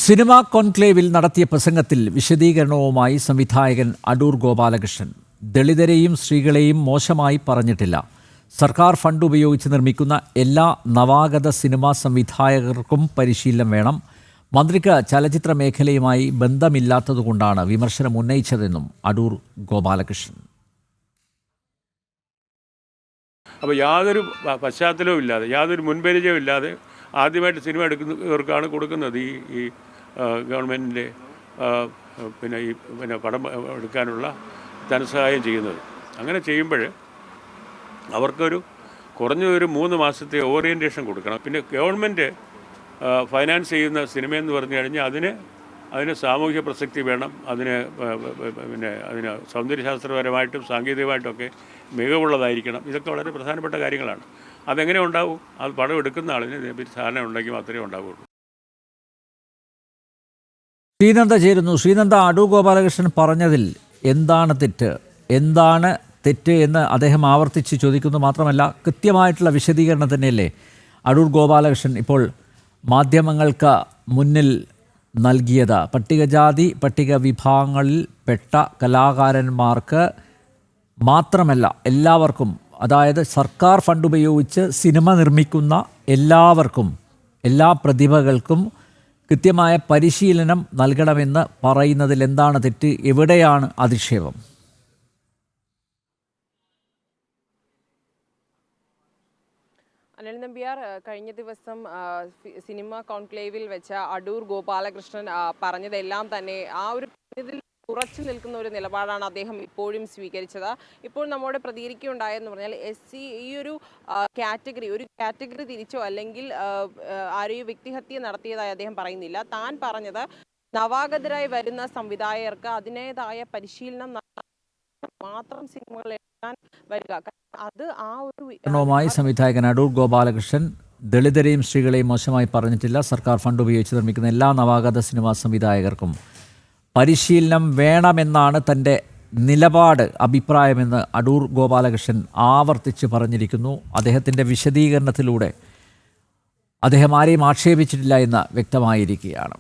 Cinema കോൺക്ലേവിൽ നടത്തിയ പ്രസംഗത്തിൽ വിശദീകരണവുമായി സംവിധായകൻ അടൂർ ഗോപാലകൃഷ്ണൻ. ദളിതരെയും സ്ത്രീകളെയും മോശമായി പറഞ്ഞിട്ടില്ല. സർക്കാർ ഫണ്ട് ഉപയോഗിച്ച് നിർമ്മിക്കുന്ന എല്ലാ നവാഗത സിനിമാ സംവിധായകർക്കും പരിശീലനം വേണം. മന്ത്രിക്ക് ചലച്ചിത്ര മേഖലയുമായി ബന്ധമില്ലാത്തതുകൊണ്ടാണ് വിമർശനം ഉന്നയിച്ചതെന്നും അടൂർ ഗോപാലകൃഷ്ണൻ. അപ്പോൾ യാതൊരു പശ്ചാത്തലവും ഇല്ലാതെ, യാതൊരു മുൻപരിചയവും ഇല്ലാതെ ആദ്യമായിട്ട് സിനിമ എടുക്കുന്നവർക്കാണ് കൊടുക്കുന്നത് ഈ ഗവൺമെൻറ്റിൻ്റെ പടം എടുക്കാനുള്ള ധനസഹായം ചെയ്യുന്നത്. അങ്ങനെ ചെയ്യുമ്പോൾ അവർക്കൊരു കുറഞ്ഞൊരു 3 മാസത്തെ ഓറിയൻറ്റേഷൻ കൊടുക്കണം. പിന്നെ ഗവൺമെൻറ് ഫൈനാൻസ് ചെയ്യുന്ന സിനിമയെന്ന് പറഞ്ഞു കഴിഞ്ഞാൽ അതിന് സാമൂഹിക പ്രസക്തി വേണം. അതിന് സൗന്ദര്യശാസ്ത്രപരമായിട്ടും സാങ്കേതികമായിട്ടൊക്കെ മികവുള്ളതായിരിക്കണം. ഇതൊക്കെ വളരെ പ്രധാനപ്പെട്ട കാര്യങ്ങളാണ്. അതെങ്ങനെ ഉണ്ടാവും? അത് പടം എടുക്കുന്ന ആളിന് ഇതിനെപ്പറ്റി ധാരണ ഉണ്ടെങ്കിൽ മാത്രമേ ഉണ്ടാവുകയുള്ളൂ. ശ്രീനന്ദ ചേരുന്നു. ശ്രീനന്ദ, അടൂർ ഗോപാലകൃഷ്ണൻ പറഞ്ഞതിൽ എന്താണ് തെറ്റ് എന്ന് അദ്ദേഹം ആവർത്തിച്ച് ചോദിക്കുന്നു. മാത്രമല്ല, കൃത്യമായിട്ടുള്ള വിശദീകരണം തന്നെയല്ലേ അടൂർ ഗോപാലകൃഷ്ണൻ ഇപ്പോൾ മാധ്യമങ്ങൾക്ക് മുന്നിൽ നൽകിയത്? പട്ടികജാതി പട്ടിക വിഭാഗങ്ങളിൽ പെട്ട കലാകാരന്മാർക്ക് മാത്രമല്ല, എല്ലാവർക്കും, അതായത് സർക്കാർ ഫണ്ട് ഉപയോഗിച്ച് സിനിമ നിർമ്മിക്കുന്ന എല്ലാവർക്കും, എല്ലാ പ്രതിഭകൾക്കും കൃത്യമായ പരിശീലനം നൽകണമെന്ന് പറയുന്നതിൽ എന്താണ് തെറ്റ്? എവിടെയാണ് അധിക്ഷേപം? അനിൽ നമ്പ്യാർ, കഴിഞ്ഞ ദിവസം സിനിമ കോൺക്ലേവിൽ വെച്ച അടൂർ ഗോപാലകൃഷ്ണൻ പറഞ്ഞതെല്ലാം തന്നെ ആ ഒരു ഉറച്ചു നിൽക്കുന്ന ഒരു നിലപാടാണ് അദ്ദേഹം ഇപ്പോഴും സ്വീകരിച്ചത്. ഇപ്പോൾ നമ്മോട് പ്രതികരിക്കുകയുണ്ടായെന്ന് പറഞ്ഞാൽ ഈ ഒരു കാറ്റഗറി തിരിച്ചോ അല്ലെങ്കിൽ ആരെയും വ്യക്തിഹത്യ നടത്തിയതായി അദ്ദേഹം പറയുന്നില്ല. താൻ പറഞ്ഞത് നവാഗതരായി വരുന്ന സംവിധായകർക്ക് അതിൻ്റെതായ പരിശീലനം മാത്രം സിനിമകൾ എടുക്കാൻ വരിക. അത് ആ ഒരു സംവിധായകൻ അടൂർ ഗോപാലകൃഷ്ണൻ ദളിതരെയും സ്ത്രീകളെയും മോശമായി പറഞ്ഞിട്ടില്ല. സർക്കാർ ഫണ്ട് ഉപയോഗിച്ച് നിർമ്മിക്കുന്ന എല്ലാ നവാഗത സിനിമാ സംവിധായകർക്കും പരിശീലനം വേണമെന്നാണ് തൻ്റെ നിലപാട്, അഭിപ്രായമെന്ന് അടൂർ ഗോപാലകൃഷ്ണൻ ആവർത്തിച്ച് പറഞ്ഞിരിക്കുന്നു. അദ്ദേഹത്തിൻ്റെ വിശദീകരണത്തിലൂടെ അദ്ദേഹം ആരെയും ആക്ഷേപിച്ചിട്ടില്ല എന്ന് വ്യക്തമായിരിക്കുകയാണ്.